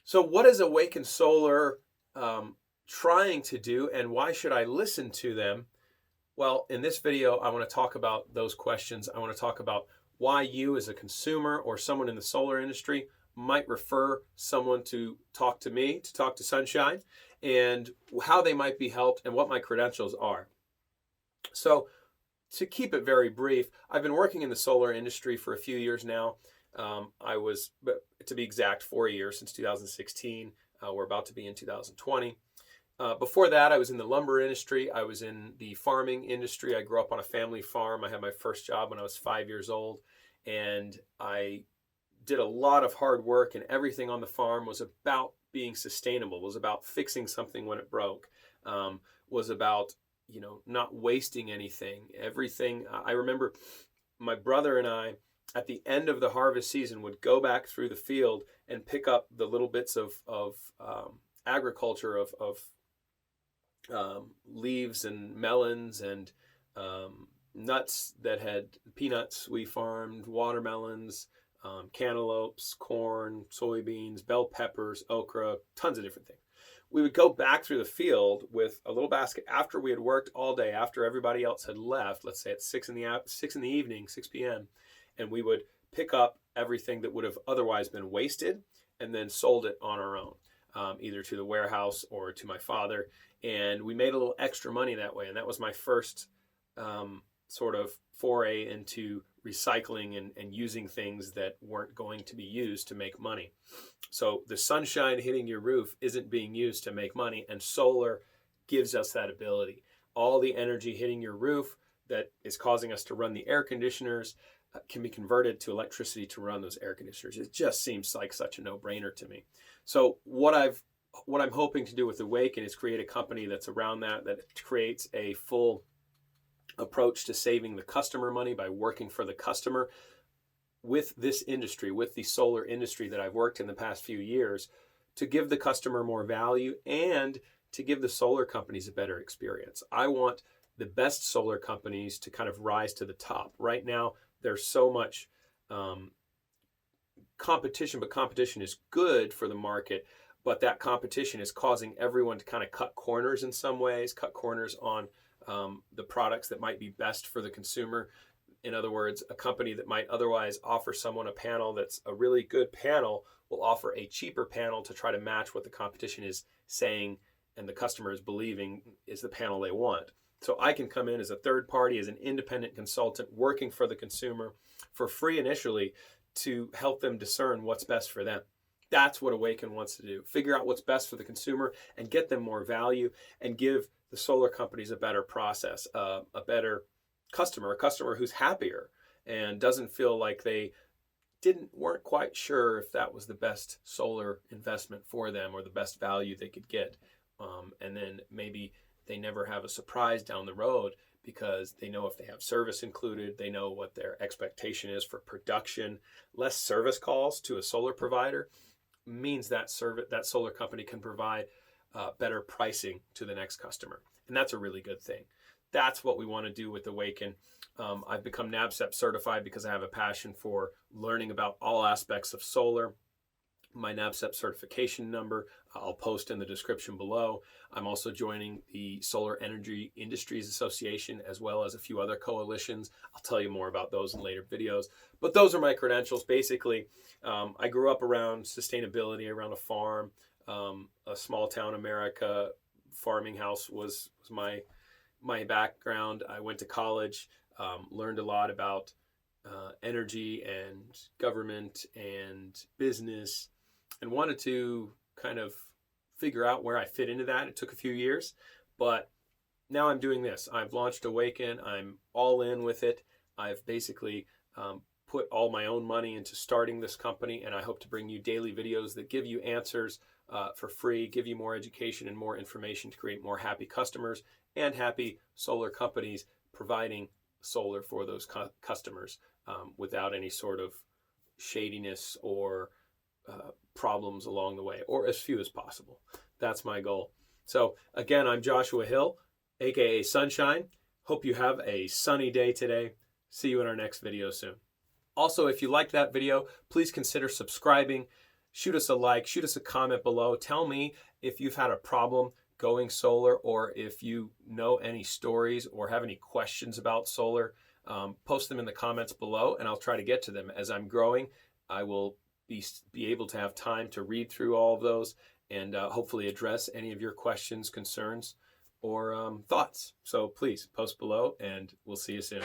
So what is Awaken Solar trying to do, and why should I listen to them? Well, in this video, I want to talk about those questions. I want to talk about why you as a consumer or someone in the solar industry might refer someone to talk to me, to talk to Sunshine, and how they might be helped and what my credentials are. So to keep it very brief, I've been working in the solar industry for a few years now. To be exact, 4 years, since 2016. We're about to be in 2020. Before that, I was in the lumber industry. I was in the farming industry. I grew up on a family farm. I had my first job when I was 5 years old, and I did a lot of hard work, and everything on the farm was about being sustainable, was about fixing something when it broke, was about not wasting anything. Everything. I remember my brother and I, at the end of the harvest season, would go back through the field and pick up the little bits of agriculture, of leaves and melons and nuts that had peanuts we farmed, watermelons, cantaloupes, corn, soybeans, bell peppers, okra, tons of different things. We would go back through the field with a little basket after we had worked all day, after everybody else had left, let's say at 6 p.m., and we would pick up everything that would have otherwise been wasted and then sold it on our own, either to the warehouse or to my father. And we made a little extra money that way. And that was my first sort of foray into recycling and using things that weren't going to be used to make money. So the sunshine hitting your roof isn't being used to make money, and solar gives us that ability. All the energy hitting your roof that is causing us to run the air conditioners can be converted to electricity to run those air conditioners. It just seems like such a no-brainer to me. So what I'm hoping to do with Awaken is create a company that's around that creates a full approach to saving the customer money by working for the customer with this industry, with the solar industry that I've worked in the past few years, to give the customer more value and to give the solar companies a better experience. I want the best solar companies to kind of rise to the top. Right now, there's so much competition, but competition is good for the market. But that competition is causing everyone to kind of cut corners in some ways, cut corners on the products that might be best for the consumer. In other words, a company that might otherwise offer someone a panel that's a really good panel will offer a cheaper panel to try to match what the competition is saying and the customer is believing is the panel they want. So I can come in as a third party, as an independent consultant, working for the consumer for free initially to help them discern what's best for them. That's what Awaken wants to do. Figure out what's best for the consumer and get them more value and give the solar companies a better process, a better customer, a customer who's happier and doesn't feel like they weren't quite sure if that was the best solar investment for them or the best value they could get. And then maybe they never have a surprise down the road because they know if they have service included, they know what their expectation is for production. Less service calls to a solar provider means that solar company can provide better pricing to the next customer. And that's a really good thing. That's what we want to do with Awaken. I've become NABCEP certified because I have a passion for learning about all aspects of solar. My NABCEP certification number, I'll post in the description below. I'm also joining the Solar Energy Industries Association, as well as a few other coalitions. I'll tell you more about those in later videos. But those are my credentials. Basically, I grew up around sustainability, around a farm, a small town America. Farming house was my background. I went to college, learned a lot about energy and government and business, and wanted to kind of figure out where I fit into that. It took a few years, but now I'm doing this. I've launched Awaken. I'm all in with it. I've basically put all my own money into starting this company, and I hope to bring you daily videos that give you answers for free, give you more education and more information to create more happy customers and happy solar companies providing solar for those customers without any sort of shadiness or problems along the way, or as few as possible. That's my goal. So again, I'm Joshua Hill, aka Sunshine. Hope you have a sunny day today. See you in our next video soon. Also, if you liked that video, please consider subscribing. shoot us a like, shoot us a comment below. Tell me if you've had a problem going solar, or if you know any stories or have any questions about solar. Post them in the comments below, and I'll try to get to them. As I'm growing, I will be able to have time to read through all of those and hopefully address any of your questions, concerns, or thoughts. So please post below, and we'll see you soon.